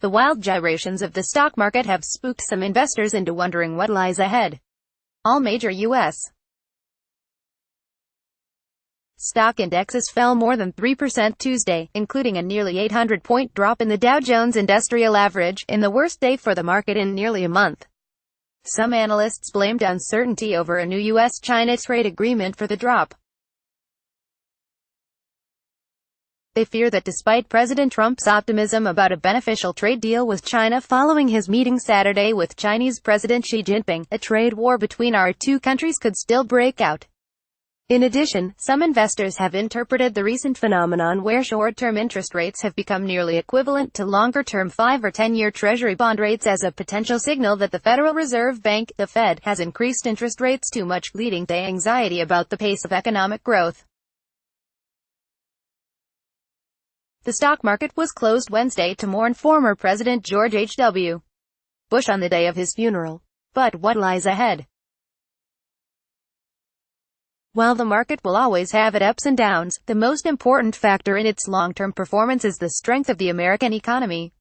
The wild gyrations of the stock market have spooked some investors into wondering what lies ahead. All major U.S. stock indexes fell more than 3% Tuesday, including a nearly 800-point drop in the Dow Jones Industrial Average, in the worst day for the market in nearly a month. Some analysts blamed uncertainty over a new U.S.-China trade agreement for the drop. They fear that despite President Trump's optimism about a beneficial trade deal with China following his meeting Saturday with Chinese President Xi Jinping, a trade war between our two countries could still break out. In addition, some investors have interpreted the recent phenomenon where short-term interest rates have become nearly equivalent to longer-term 5- or 10-year Treasury bond rates as a potential signal that the Federal Reserve Bank, the Fed, has increased interest rates too much, leading to anxiety about the pace of economic growth. The stock market was closed Wednesday to mourn former President George H.W. Bush on the day of his funeral. But what lies ahead? While the market will always have its ups and downs, the most important factor in its long-term performance is the strength of the American economy.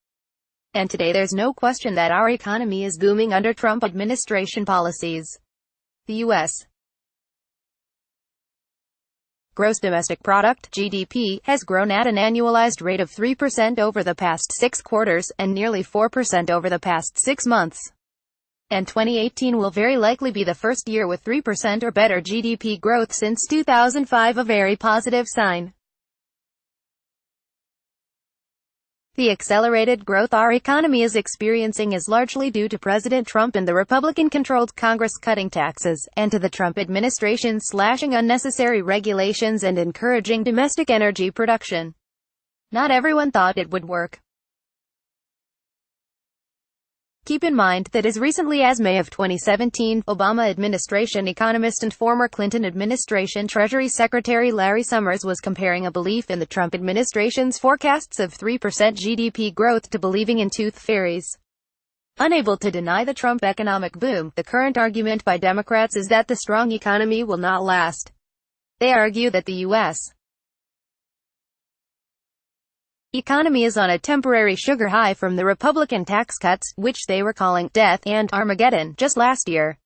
And today there's no question that our economy is booming under Trump administration policies. The U.S. gross domestic product, GDP, has grown at an annualized rate of 3% over the past 6 quarters, and nearly 4% over the past 6 months. And 2018 will very likely be the first year with 3% or better GDP growth since 2005, a very positive sign. The accelerated growth our economy is experiencing is largely due to President Trump and the Republican-controlled Congress cutting taxes, and to the Trump administration slashing unnecessary regulations and encouraging domestic energy production. Not everyone thought it would work. Keep in mind that as recently as May of 2017, Obama administration economist and former Clinton administration Treasury Secretary Larry Summers was comparing a belief in the Trump administration's forecasts of 3% GDP growth to believing in tooth fairies. Unable to deny the Trump economic boom, the current argument by Democrats is that the strong economy will not last. They argue that the U.S. economy is on a temporary sugar high from the Republican tax cuts, which they were calling death and Armageddon just last year.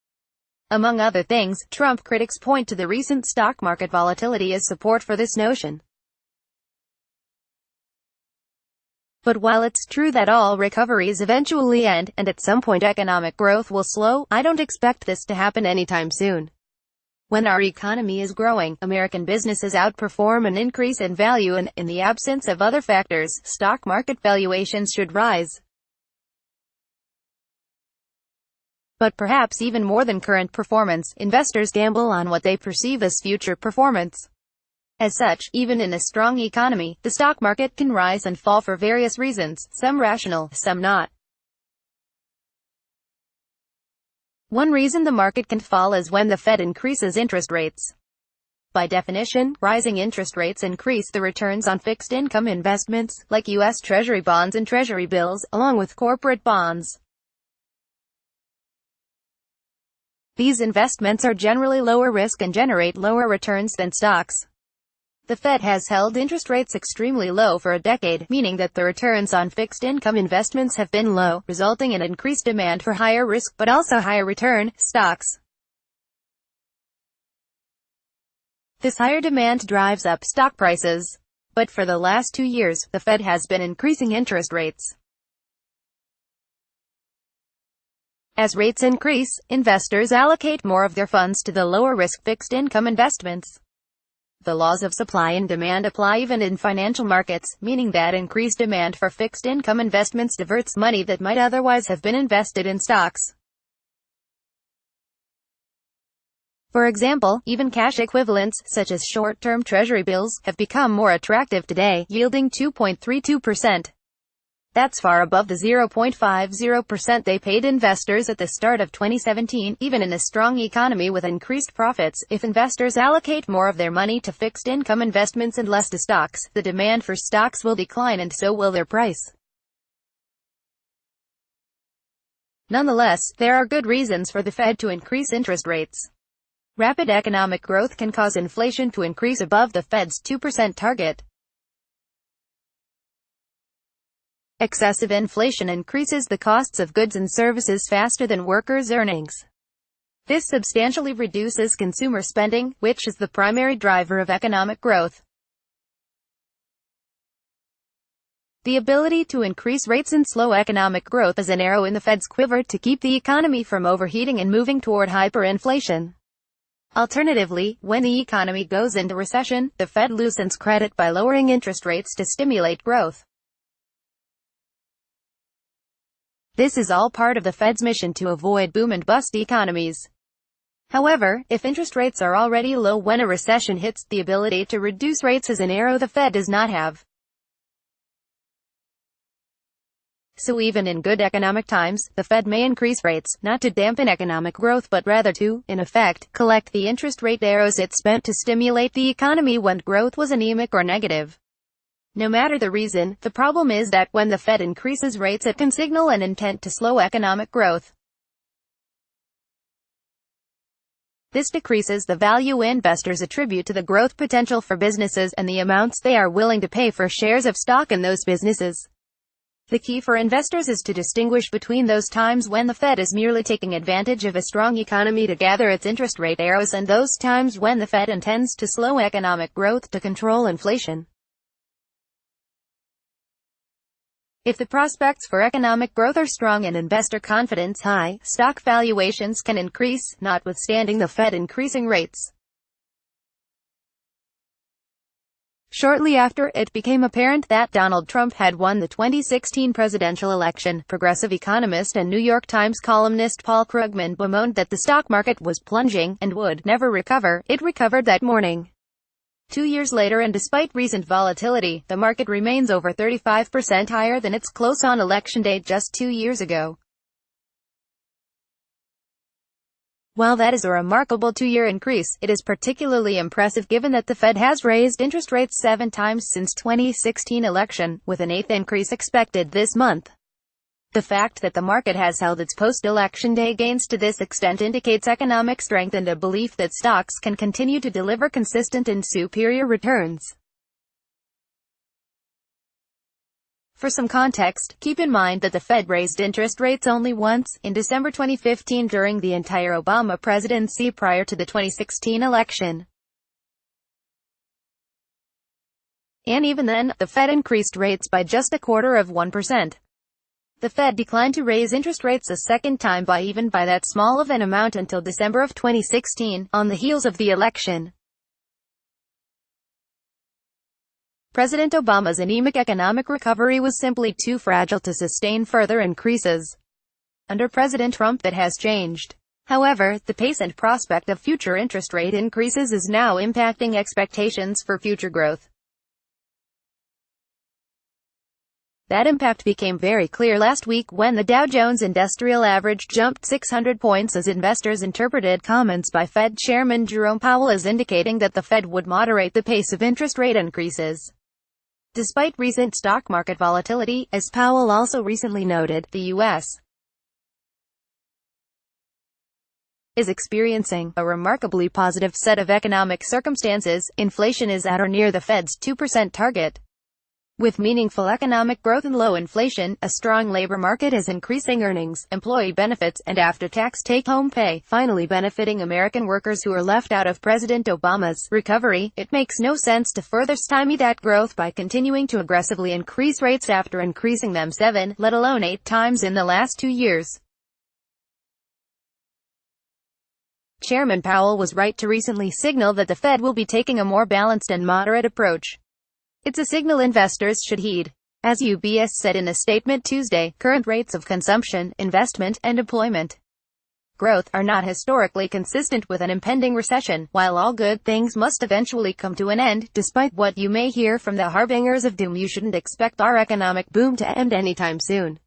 Among other things, Trump critics point to the recent stock market volatility as support for this notion. But while it's true that all recoveries eventually end, and at some point economic growth will slow, I don't expect this to happen anytime soon. When our economy is growing, American businesses outperform and increase in value, and, in the absence of other factors, stock market valuations should rise. But perhaps even more than current performance, investors gamble on what they perceive as future performance. As such, even in a strong economy, the stock market can rise and fall for various reasons, some rational, some not. One reason the market can fall is when the Fed increases interest rates. By definition, rising interest rates increase the returns on fixed income investments, like U.S. Treasury bonds and Treasury bills, along with corporate bonds. These investments are generally lower risk and generate lower returns than stocks. The Fed has held interest rates extremely low for a decade, meaning that the returns on fixed income investments have been low, resulting in increased demand for higher risk, but also higher return, stocks. This higher demand drives up stock prices. But for the last 2 years, the Fed has been increasing interest rates. As rates increase, investors allocate more of their funds to the lower risk fixed income investments. The laws of supply and demand apply even in financial markets, meaning that increased demand for fixed income investments diverts money that might otherwise have been invested in stocks. For example, even cash equivalents, such as short-term Treasury bills, have become more attractive today, yielding 2.32%. That's far above the 0.50% they paid investors at the start of 2017. Even in a strong economy with increased profits, if investors allocate more of their money to fixed income investments and less to stocks, the demand for stocks will decline and so will their price. Nonetheless, there are good reasons for the Fed to increase interest rates. Rapid economic growth can cause inflation to increase above the Fed's 2% target. Excessive inflation increases the costs of goods and services faster than workers' earnings. This substantially reduces consumer spending, which is the primary driver of economic growth. The ability to increase rates and slow economic growth is an arrow in the Fed's quiver to keep the economy from overheating and moving toward hyperinflation. Alternatively, when the economy goes into recession, the Fed loosens credit by lowering interest rates to stimulate growth. This is all part of the Fed's mission to avoid boom and bust economies. However, if interest rates are already low when a recession hits, the ability to reduce rates is an arrow the Fed does not have. So even in good economic times, the Fed may increase rates, not to dampen economic growth but rather to, in effect, collect the interest rate arrows it spent to stimulate the economy when growth was anemic or negative. No matter the reason, the problem is that when the Fed increases rates it can signal an intent to slow economic growth. This decreases the value investors attribute to the growth potential for businesses and the amounts they are willing to pay for shares of stock in those businesses. The key for investors is to distinguish between those times when the Fed is merely taking advantage of a strong economy to gather its interest rate arrows and those times when the Fed intends to slow economic growth to control inflation. If the prospects for economic growth are strong and investor confidence high, stock valuations can increase, notwithstanding the Fed increasing rates. Shortly after it became apparent that Donald Trump had won the 2016 presidential election, progressive economist and New York Times columnist Paul Krugman bemoaned that the stock market was plunging and would never recover. It recovered that morning. 2 years later, and despite recent volatility, the market remains over 35% higher than its close on election day just 2 years ago. While that is a remarkable 2-year increase, it is particularly impressive given that the Fed has raised interest rates 7 times since 2016 election, with an 8th increase expected this month. The fact that the market has held its post-election day gains to this extent indicates economic strength and a belief that stocks can continue to deliver consistent and superior returns. For some context, keep in mind that the Fed raised interest rates only once, in December 2015 during the entire Obama presidency prior to the 2016 election. And even then, the Fed increased rates by just 0.25%. The Fed declined to raise interest rates a second time by that small of an amount until December of 2016, on the heels of the election. President Obama's anemic economic recovery was simply too fragile to sustain further increases. Under President Trump that has changed. However, the pace and prospect of future interest rate increases is now impacting expectations for future growth. That impact became very clear last week when the Dow Jones Industrial Average jumped 600 points as investors interpreted comments by Fed Chairman Jerome Powell as indicating that the Fed would moderate the pace of interest rate increases. Despite recent stock market volatility, as Powell also recently noted, the U.S. is experiencing a remarkably positive set of economic circumstances. Inflation is at or near the Fed's 2% target. With meaningful economic growth and low inflation, a strong labor market is increasing earnings, employee benefits, and after-tax take-home pay, finally benefiting American workers who are left out of President Obama's recovery. It makes no sense to further stymie that growth by continuing to aggressively increase rates after increasing them 7, let alone 8 times in the last 2 years. Chairman Powell was right to recently signal that the Fed will be taking a more balanced and moderate approach. It's a signal investors should heed. As UBS said in a statement Tuesday, current rates of consumption, investment, and employment growth are not historically consistent with an impending recession. While all good things must eventually come to an end, despite what you may hear from the harbingers of doom, you shouldn't expect our economic boom to end anytime soon.